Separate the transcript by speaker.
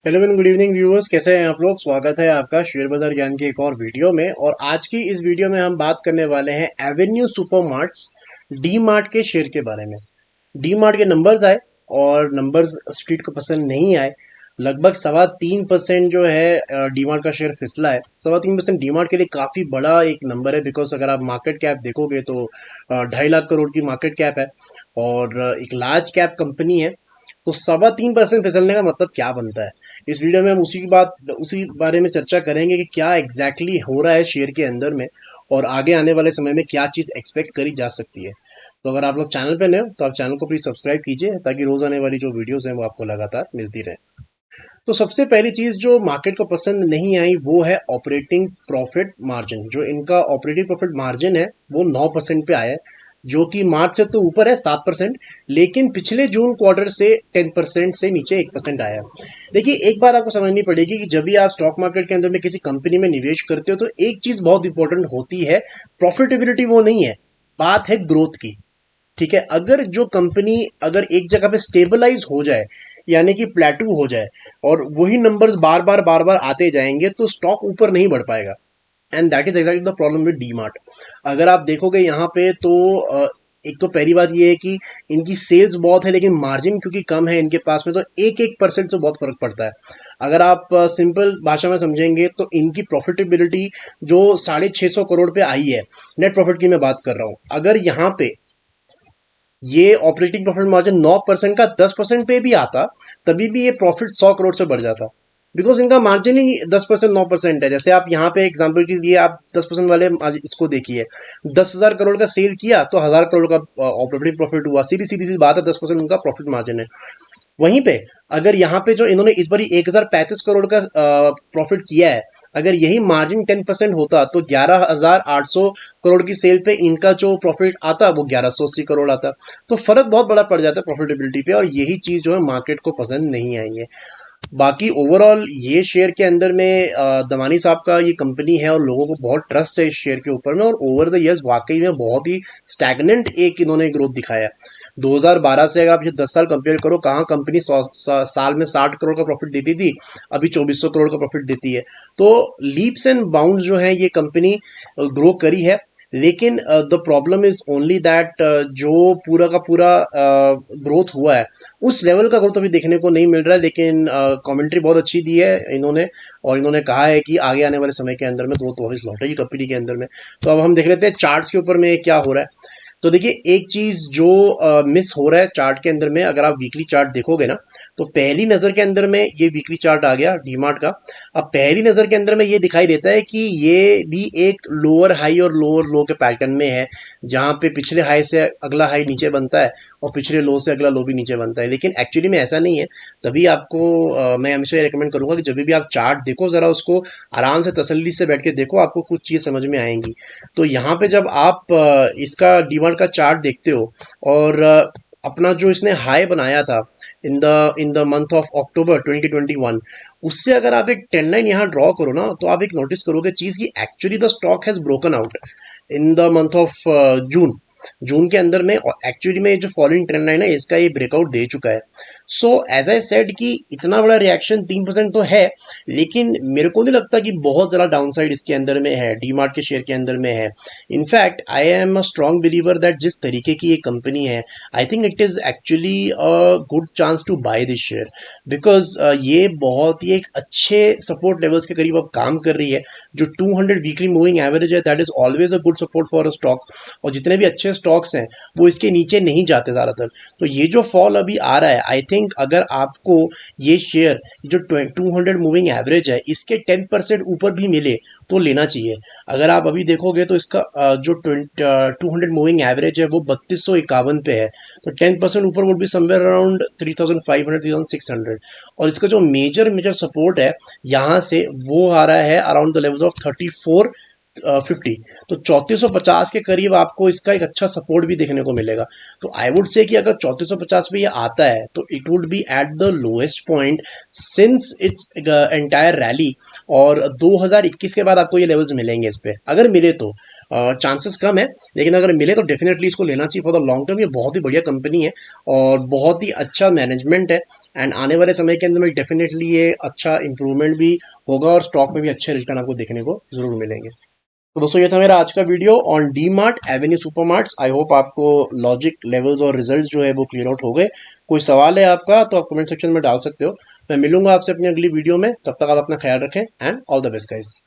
Speaker 1: Hello and good evening viewers, कैसे हैं आप लोग। स्वागत है आपका शेयर बाजार ज्ञान के एक और वीडियो में। और आज की इस वीडियो में हम बात करने वाले हैं एवेन्यू सुपरमार्ट्स डी मार्ट के शेयर के बारे में। डी मार्ट के नंबर्स आए और नंबर्स स्ट्रीट को पसंद नहीं आए। लगभग 3.25% जो है डी मार्ट का शेयर फिसला है। 3.25% डी मार्ट के लिए काफ़ी बड़ा एक नंबर है, बिकॉज अगर आप मार्केट कैप देखोगे तो 2.5 लाख करोड़ की मार्केट कैप है और एक लार्ज कैप कंपनी है। तो 3.25% फिसलने का मतलब क्या बनता है। इस वीडियो में हम उसी बारे में चर्चा करेंगे कि क्या एग्जैक्टली हो रहा है शेयर के अंदर में और आगे आने वाले समय में क्या चीज़ एक्सपेक्ट करी जा सकती है। तो अगर आप लोग चैनल पे नए हो तो आप चैनल को प्लीज़ सब्सक्राइब कीजिए ताकि रोज़ आने वाली जो वीडियोस हैं वो आपको लगातार मिलती रहे। तो सबसे पहली चीज़ जो मार्केट को पसंद नहीं आई वो है ऑपरेटिंग प्रॉफिट मार्जिन। जो इनका ऑपरेटिंग प्रॉफिट मार्जिन है वो 9% पे आया है, जो कि मार्च से तो ऊपर है 7%, लेकिन पिछले जून क्वार्टर से 10% से नीचे 1% आया है। देखिए, एक बात आपको समझनी पड़ेगी कि जब भी आप स्टॉक मार्केट के अंदर में किसी कंपनी में निवेश करते हो तो एक चीज़ बहुत इंपॉर्टेंट होती है, प्रॉफिटेबिलिटी वो नहीं है, बात है ग्रोथ की। ठीक है, अगर जो कंपनी अगर एक जगह पे स्टेबलाइज हो जाए, यानी कि प्लेटू हो जाए और वही नंबर्स बार बार आते जाएंगे तो स्टॉक ऊपर नहीं बढ़ पाएगा। And that is exactly the problem with D mart. अगर आप देखोगे यहाँ पे तो एक तो पहली बात ये है कि इनकी सेल्स बहुत है लेकिन मार्जिन क्योंकि कम है इनके पास में, तो एक एक परसेंट से बहुत फर्क पड़ता है। अगर आप सिंपल भाषा में समझेंगे तो इनकी प्रॉफिटेबिलिटी जो 650 करोड़ पे आई है, नेट प्रॉफिट की मैं बात कर रहा हूँ, अगर यहाँ पे ये ऑपरेटिंग प्रॉफिट मार्जिन 9% का 10% पे भी आता तभी भी ये प्रॉफिट 100 करोड़ से बढ़ जाता, बिकॉज इनका मार्जिन ही 10% 9% है। जैसे आप यहाँ पे एग्जांपल के लिए आप 10% वाले आज इसको देखिए, 10,000 करोड़ का सेल किया तो 1,000 करोड़ का ऑपरेटिंग प्रॉफिट हुआ। सीधी सीधी सी बात है, 10% उनका प्रॉफिट मार्जिन है। वहीं पे अगर यहाँ पे जो इन्होंने इस बार 1,035 करोड़ का प्रॉफिट किया है, अगर यही मार्जिन 10% होता तो 11,800 करोड़ की सेल पे इनका जो प्रॉफिट आता वो 1,180 करोड़ आता। तो फर्क बहुत बड़ा पड़ जाता है प्रॉफिटेबिलिटी पे, और यही चीज जो है मार्केट को पसंद नहीं आई है। बाकी ओवरऑल ये शेयर के अंदर में दमानी साहब का ये कंपनी है और लोगों को बहुत ट्रस्ट है इस शेयर के ऊपर में, और ओवर द इयर्स वाकई में बहुत ही स्टैग्नेंट एक इन्होंने ग्रोथ दिखाया है। 2012 से अगर आप ये 10 साल कंपेयर करो, कहाँ कंपनी साल में 60 करोड़ का प्रॉफिट देती थी, अभी 2400 करोड़ का प्रॉफिट देती है। तो लीप्स एंड बाउंड्स जो है ये कंपनी ग्रो करी है। लेकिन the problem is only that जो पूरा का पूरा ग्रोथ हुआ है उस लेवल का ग्रोथ अभी देखने को नहीं मिल रहा है। लेकिन कमेंट्री बहुत अच्छी दी है इन्होंने, और इन्होंने कहा है कि आगे आने वाले समय के अंदर में ग्रोथ वापस लौटेगी कंपनी के अंदर में। तो अब हम देख लेते हैं चार्ट्स के ऊपर में क्या हो रहा है। तो देखिए, एक चीज जो मिस हो रहा है चार्ट के अंदर में, अगर आप वीकली चार्ट देखोगे ना, तो पहली नजर के अंदर में ये वीकली चार्ट आ गया डीमार्ट का। अब पहली नजर के अंदर में ये दिखाई देता है कि ये भी एक लोअर हाई और लोअर लो के पैटर्न में है, जहां पे पिछले हाई से अगला हाई नीचे बनता है और पिछले लो से अगला लो भी नीचे बनता है। लेकिन एक्चुअली में ऐसा नहीं है। तभी आपको मैं हमेशा रिकमेंड करूंगा कि जब भी आप चार्ट देखो, जरा उसको आराम से तसल्ली से बैठ के देखो, आपको कुछ चीज समझ में आएंगी। तो यहाँ पे जब आप इसका डीमार्ट का चार्ट देखते हो और अपना जो इसने हाई बनाया था इन द मंथ ऑफ अक्टूबर 2021, उससे अगर आप एक ट्रेंड लाइन यहाँ ड्रॉ करो ना, तो आप एक नोटिस करोगे चीज की actually the stock has broken out in the month of June. जून के अंदर में एक्चुअली में जो फॉलोइंग ट्रेंड लाइन है इसका ये ब्रेकआउट दे चुका है। सो एज आई सेड कि इतना बड़ा रिएक्शन 3% तो है, लेकिन मेरे को नहीं लगता कि बहुत ज़्यादा डाउनसाइड इसके अंदर में है, डीमार्ट के शेयर के अंदर में है। In fact I am a strong believer that जिस तरीके की ये कंपनी है, I think it is actually a good chance to buy this share, because ये बहुत ही एक अच्छे सपोर्ट लेवल्स के करीब अब काम कर रही है। जो 200 वीकली मूविंग एवरेज है, that is always a good support for a stock, और जितने भी अच्छे स्टॉक्स हैं वो इसके नीचे नहीं जाते ज़्यादातर। तो ये जो फॉल अभी आ रहा है, आई थिंक अगर आपको ये शेयर जो 200 मूविंग एवरेज है इसके 10% ऊपर भी मिले तो लेना चाहिए। अगर आप अभी देखोगे तो इसका जो 200 मूविंग एवरेज है वो 3251 पे है, तो 10% ऊपर वुड बी समवेयर अराउंड 3500 3600। और इसका जो मेजर मेजर सपोर्ट है यहाँ से वो आ रहा है अराउंड द लेवल्स ऑफ 3450। तो 3450 के करीब आपको इसका एक अच्छा सपोर्ट भी देखने को मिलेगा। तो आई वुड से कि अगर 3450 पे ये आता है तो it would be at the lowest point since its entire rally, और 2021 के बाद आपको ये लेवल्स मिलेंगे इस पे अगर मिले तो। चांसेस कम है, लेकिन अगर मिले तो डेफिनेटली इसको लेना चाहिए फॉर द लॉन्ग टर्म। ये बहुत ही बढ़िया कंपनी है और बहुत ही अच्छा मैनेजमेंट है, एंड आने वाले समय के अंदर में डेफिनेटली ये अच्छा इंप्रूवमेंट भी होगा और स्टॉक में भी अच्छे रिटर्न आपको देखने को जरूर मिलेंगे। तो दोस्तों ये था मेरा आज का video on D mart Avenue Supermarts. I hope आपको लॉजिक लेवल्स और रिजल्ट्स जो है वो क्लियर आउट हो गए। कोई सवाल है आपका तो आप कमेंट सेक्शन में डाल सकते हो। मैं मिलूंगा आपसे अपनी अगली वीडियो में, तब तक आप अपना ख्याल रखें and all the best guys.